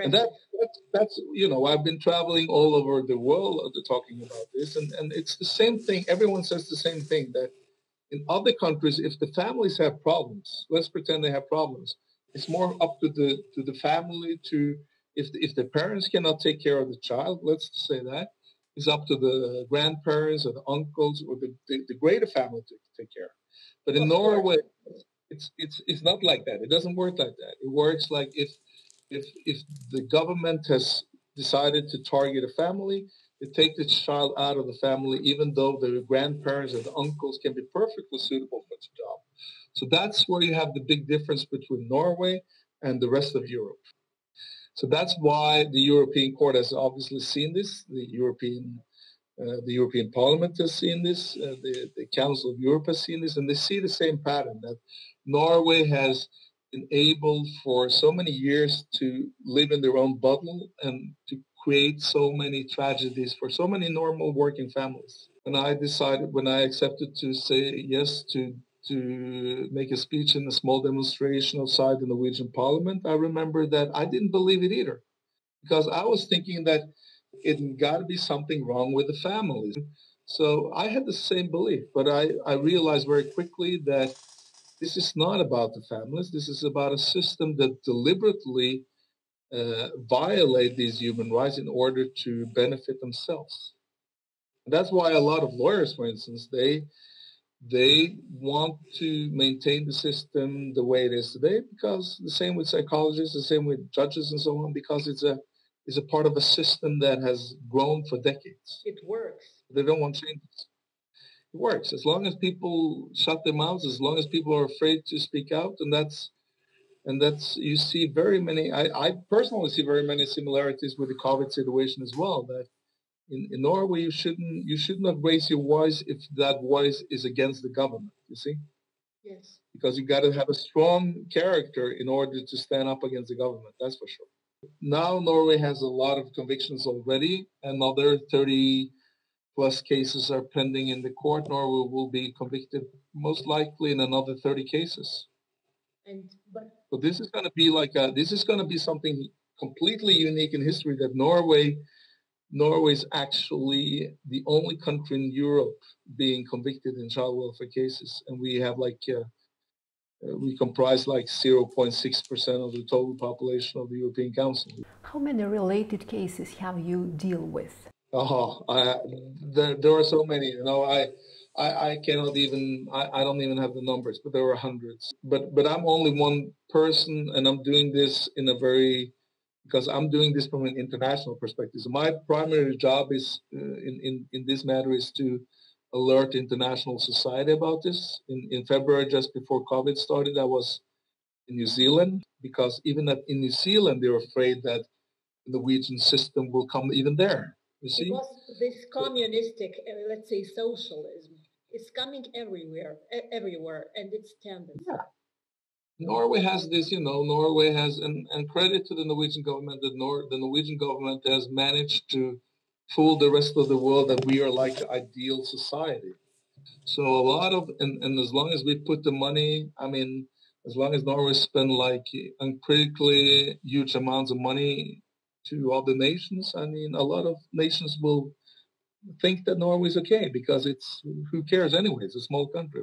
And that's I've been traveling all over the world talking about this, and it's the same thing. Everyone says the same thing, that in other countries, if the families have problems, let's pretend they have problems, it's more up to the family to, if the parents cannot take care of the child, let's say that, it's up to the grandparents or the uncles or the greater family to take care. But in Norway, it's not like that. It doesn't work like that. It works like if the government has decided to target a family, they take the child out of the family, even though the grandparents or the uncles can be perfectly suitable for the job. So that's where you have the big difference between Norway and the rest of Europe. So that's why the European Court has obviously seen this. The European Parliament has seen this. The Council of Europe has seen this, and they see the same pattern, that Norway has been able for so many years to live in their own bubble and to create so many tragedies for so many normal working families. When I accepted to say yes to make a speech in a small demonstration outside the Norwegian Parliament, I remember that I didn't believe it either, because I was thinking that it got to be something wrong with the families. So I had the same belief, but I realized very quickly that this is not about the families. This is about a system that deliberately violate these human rights in order to benefit themselves. And that's why a lot of lawyers, for instance, they want to maintain the system the way it is today, because the same with psychologists, the same with judges and so on, because it's a part of a system that has grown for decades. It works. They don't want changes. It works. As long as people shut their mouths, as long as people are afraid to speak out, and that's you see very many. I personally see very many similarities with the COVID situation as well. That in Norway, you should not raise your voice if that voice is against the government. You see? Yes. Because you got to have a strong character in order to stand up against the government. That's for sure. Now Norway has a lot of convictions already. Another 30 plus cases are pending in the court. Norway will be convicted most likely in another 30 cases. So this is going to be something completely unique in history, that Norway is actually the only country in Europe being convicted in child welfare cases, and we have we comprise 0.6% of the total population of the European Council. How many related cases have you deal with? There are so many. I cannot even. I don't even have the numbers, but there are hundreds. But I'm only one person, and I'm doing this because I'm doing this from an international perspective. So my primary job is in this matter is to alert international society about this. In February, just before COVID started, I was in New Zealand, because even in New Zealand, they're afraid that the Norwegian system will come even there. You see? Because this communistic, let's say, socialism is coming everywhere, and it's tendency. Yeah. Norway has this, Norway has, and credit to the Norwegian government, that the Norwegian government has managed to fool the rest of the world that we are like the ideal society. So a lot of, and as long as we put the money, As long as Norway spend like uncritically huge amounts of money to other nations, I mean, a lot of nations will think that Norway is okay because it's, who cares anyway? It's a small country.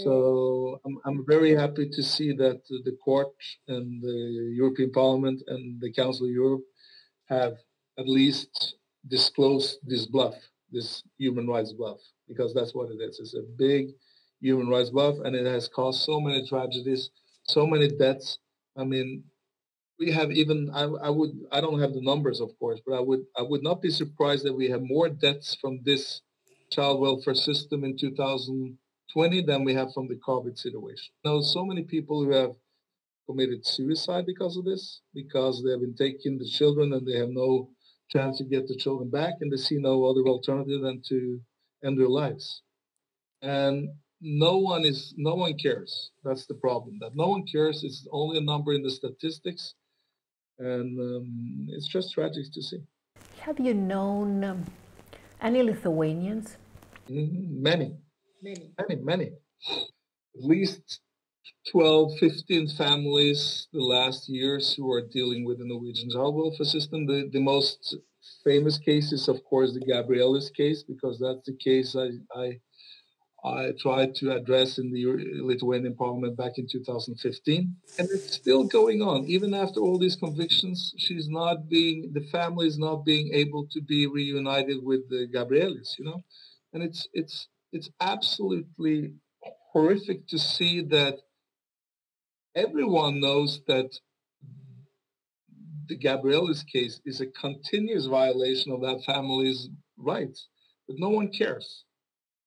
So I'm very happy to see that the court and the European Parliament and the Council of Europe have at least disclosed this bluff, this human rights bluff, because that's what it is. It's a big human rights bluff, and it has caused so many tragedies, so many deaths. I mean, we have even, I don't have the numbers, of course, but I would not be surprised that we have more deaths from this child welfare system in 2020 than we have from the COVID situation. I know so many people who have committed suicide because of this, because they have been taking the children and they have no chance to get the children back, and they see no other alternative than to end their lives. And no one cares. That's the problem. That no one cares. It's only a number in the statistics, and it's just tragic to see. Have you known any Lithuanians? Many. At least 12, 15 families the last years who are dealing with the Norwegian child welfare system. The most famous case is, of course, the Gabrielis case, because that's the case I tried to address in the Lithuanian parliament back in 2015. And it's still going on. Even after all these convictions, the family is not being able to be reunited with the Gabrielis, you know? And it's absolutely horrific to see that everyone knows that the Gabrielis case is a continuous violation of that family's rights, but no one cares.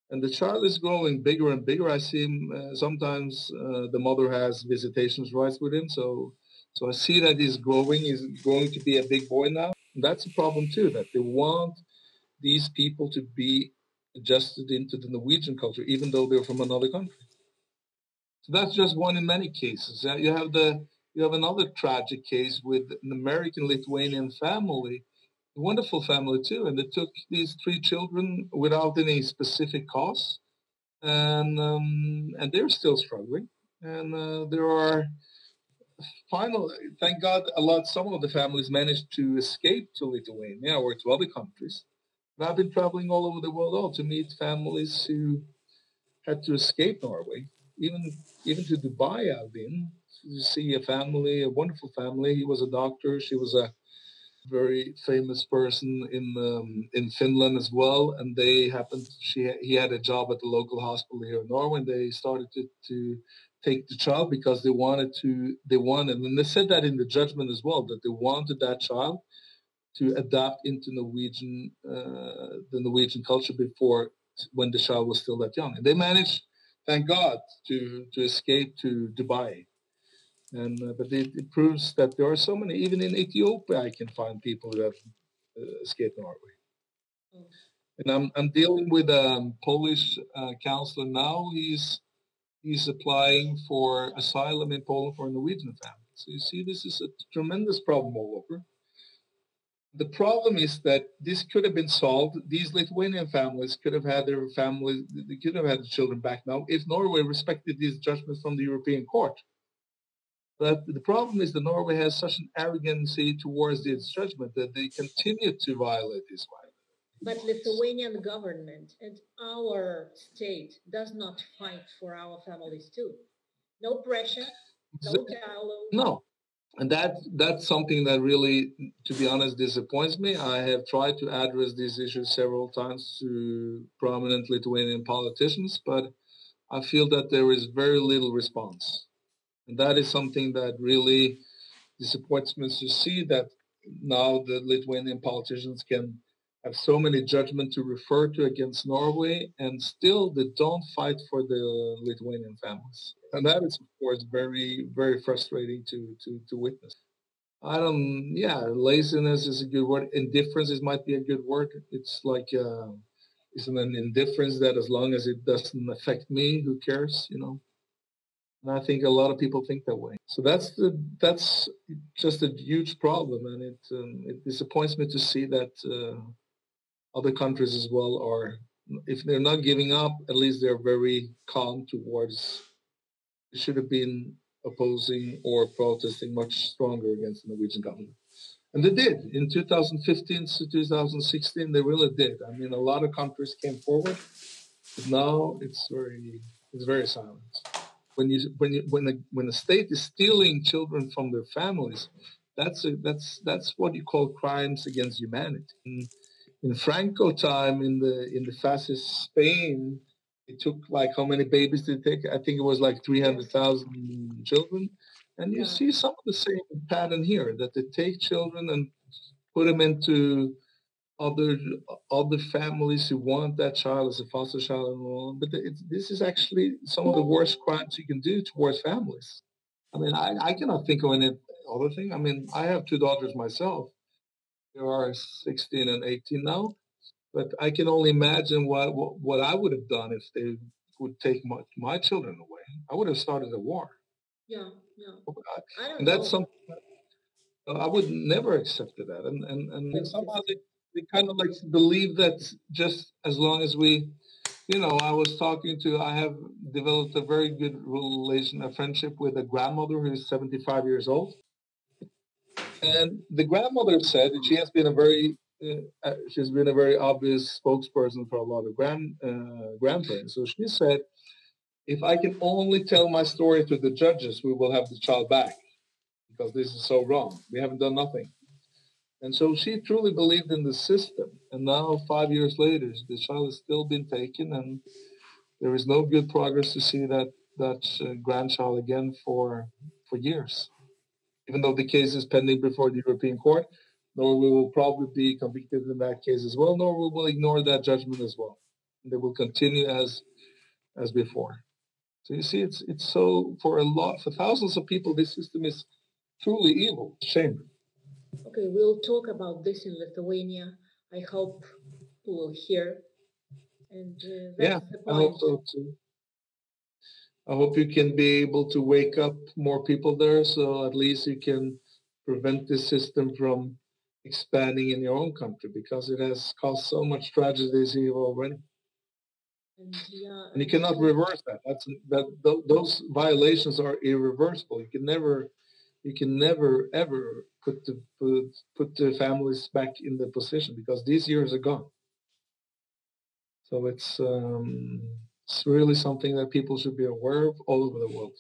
And the child is growing bigger and bigger. I see him sometimes the mother has visitations rights with him. So I see that he's growing. He's going to be a big boy now. And that's a problem too, that they want these people to be adjusted into the Norwegian culture, even though they're from another country. So that's just one in many cases. You have another tragic case with an American Lithuanian family, a wonderful family too, and they took these 3 children without any specific cause, and they're still struggling. And there are finally, thank God, some of the families managed to escape to Lithuania or to other countries. But I've been traveling all over the world to meet families who had to escape Norway. Even to Dubai, I've been to see a family, a wonderful family. He was a doctor. She was a very famous person in Finland as well. And he had a job at the local hospital here in Norway. And they started to take the child because they wanted, and they said that in the judgment as well, that they wanted that child to adapt into the Norwegian culture when the child was still that young. And they managed, thank God, to escape to Dubai. But it proves that there are so many, even in Ethiopia, I can find people who have escaped Norway. And I'm dealing with a Polish counselor now. He's applying for asylum in Poland for a Norwegian family. So you see, this is a tremendous problem all over. The problem is that this could have been solved. These Lithuanian families could have had their families, they could have had the children back now if Norway respected these judgments from the European Court. But the problem is that Norway has such an arrogancy towards its judgment that they continue to violate this right. But Lithuanian government and our state does not fight for our families too. No pressure, no dialogue. No. And that's something that really, to be honest, disappoints me. I have tried to address these issues several times to prominent Lithuanian politicians, but I feel that there is very little response. And that is something that really disappoints me to see, that now the Lithuanian politicians can have so many judgments to refer to against Norway, and still they don't fight for the Lithuanian families. And that is, of course, very, very frustrating to witness. Laziness is a good word. Indifference might be a good word. It's like, it's an indifference that as long as it doesn't affect me, who cares, you know? And I think a lot of people think that way. So that's just a huge problem, and it disappoints me to see that other countries as well are, if they're not giving up, at least they're very calm towards. It should have been opposing or protesting much stronger against the Norwegian government. And they did. In 2015 to 2016, they really did. I mean, a lot of countries came forward, but now it's very silent. When the state is stealing children from their families, that's what you call crimes against humanity. In Franco time, in the fascist Spain, it took like how many babies did it take? I think it was like 300,000 children. And you see some of the same pattern here, that they take children and put them into other families who want that child as a foster child and all. But this is actually some of the worst crimes you can do towards families. I mean, I cannot think of any other thing. I mean, I have 2 daughters myself. They are 16 and 18 now. But I can only imagine what I would have done if they would take my children away. I would have started a war. Yeah. And that's something I would never accept that. And somehow they kind of like believe that just as long as we, I have developed a very good a friendship with a grandmother who is 75 years old. And the grandmother said that she's been a very obvious spokesperson for a lot of grandparents. So she said, if I can only tell my story to the judges, we will have the child back, because this is so wrong. We haven't done nothing. And so she truly believed in the system. And now, 5 years later, the child has still been taken, and there is no good progress to see that grandchild again for years. Even though the case is pending before the European Court, Norway will probably be convicted in that case as well. Norway will ignore that judgment as well. And they will continue as before. So you see, it's so for thousands of people, this system is truly evil. Shame. Okay, we'll talk about this in Lithuania. I hope we will hear. And that's the point. I hope so too. I hope you can be able to wake up more people there, so at least you can prevent this system from expanding in your own country, because it has caused so much tragedies here already. And you cannot reverse that. Those violations are irreversible. You can never ever put the families back in the position, because these years are gone. So it's really something that people should be aware of all over the world.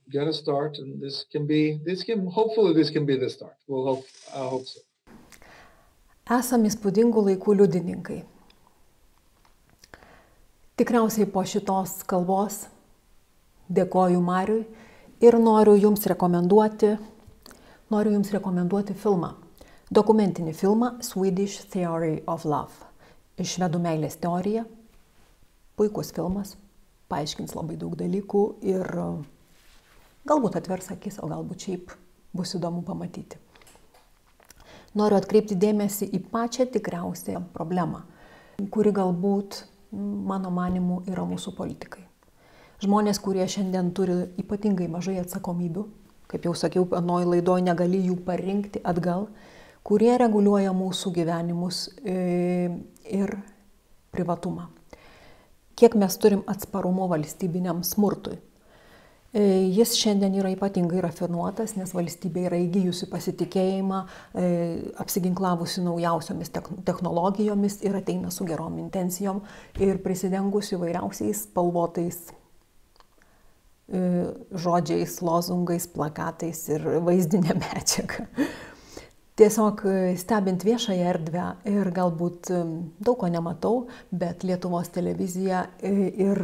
You got to start, and hopefully this can be the start. I hope so. Esam įspūdingų laikų liudininkai. Tikriausiai po šitos kalbos dėkoju Mariui ir noriu jums rekomenduoti filmą, dokumentinį filmą Swedish Theory of Love. Švedų meilės teorija. Puikus filmas, paaiškins labai daug dalykų ir galbūt atvers akis, o galbūt šiaip bus įdomu pamatyti. Noriu atkreipti dėmesį į pačią tikriausią problemą, kuri galbūt, mano manimu, yra mūsų politikai. Žmonės, kurie šiandien turi ypatingai mažai atsakomybių, kaip jau sakiau, anoje laidoje negali jų parinkti atgal, kurie reguliuoja mūsų gyvenimus ir privatumą. Kiek mes turim atsparumo valstybiniam smurtui. Jis šiandien yra ypatingai rafinuotas, nes valstybė yra įgijusi pasitikėjimą, apsiginklavusi naujausiomis technologijomis ir ateina su gerom intencijom ir prisidengusi įvairiausiais spalvotais žodžiais, lozungais, plakatais ir vaizdinė medžiaga. Tiesiog stebint viešąją erdvę ir galbūt daug ko nematau, bet Lietuvos televizija ir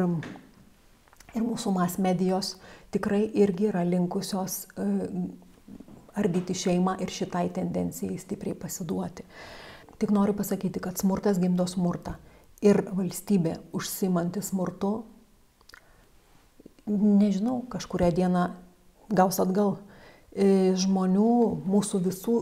mūsų mas medijos tikrai irgi yra linkusios ardyti šeimą ir šitai tendencijai stipriai pasiduoti. Tik noriu pasakyti, kad smurtas gimdo smurtą ir valstybė užsiimanti smurtu, nežinau, kažkurią dieną gaus atgal. Žmonių, mūsų visų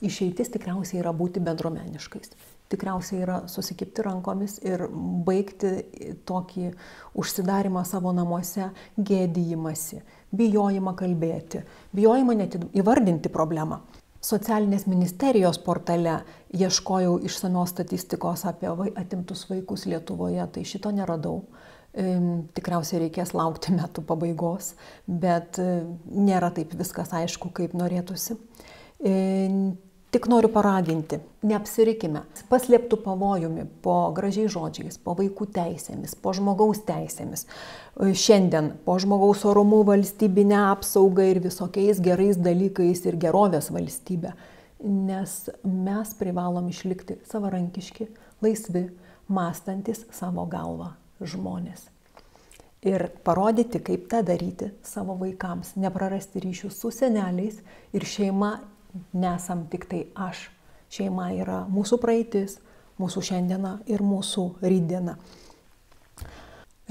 išeitis tikriausiai yra būti bendruomeniškais. Tikriausiai yra susikibti rankomis ir baigti tokį užsidarimą savo namuose, gėdijimąsi, bijojimą kalbėti, bijojimą net įvardinti problemą. Socialinės ministerijos portale ieškojau išsamios statistikos apie atimtus vaikus Lietuvoje, tai šito neradau. Tikriausiai reikės laukti metų pabaigos, bet nėra taip viskas aišku, kaip norėtųsi. Tik noriu paraginti, neapsirikime paslėptų pavojumi po gražiais žodžiais, po vaikų teisėmis, po žmogaus teisėmis. Šiandien po žmogaus orumu, valstybinę apsaugą ir visokiais gerais dalykais ir gerovės valstybę. Nes mes privalom išlikti savarankiški, laisvi, mąstantis savo galvą žmonės. Ir parodyti, kaip tą daryti savo vaikams, neprarasti ryšių su seneliais ir šeima. Nesam tik tai aš. Šeima yra mūsų praeitis, mūsų šiandiena ir mūsų rytdiena.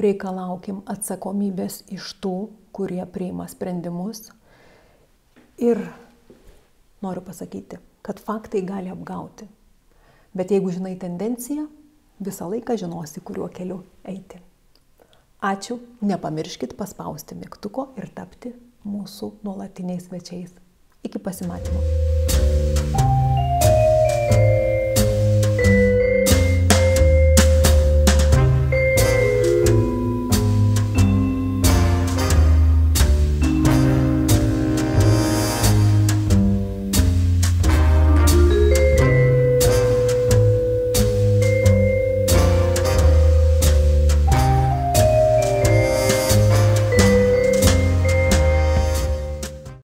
Reikalaukim atsakomybės iš tų, kurie priima sprendimus. Ir noriu pasakyti, kad faktai gali apgauti. Bet jeigu žinai tendenciją, visą laiką žinosi, kuriuo keliu eiti. Ačiū, nepamirškit paspausti mygtuko ir tapti mūsų nuolatiniais svečiais. Iki pasimatymo.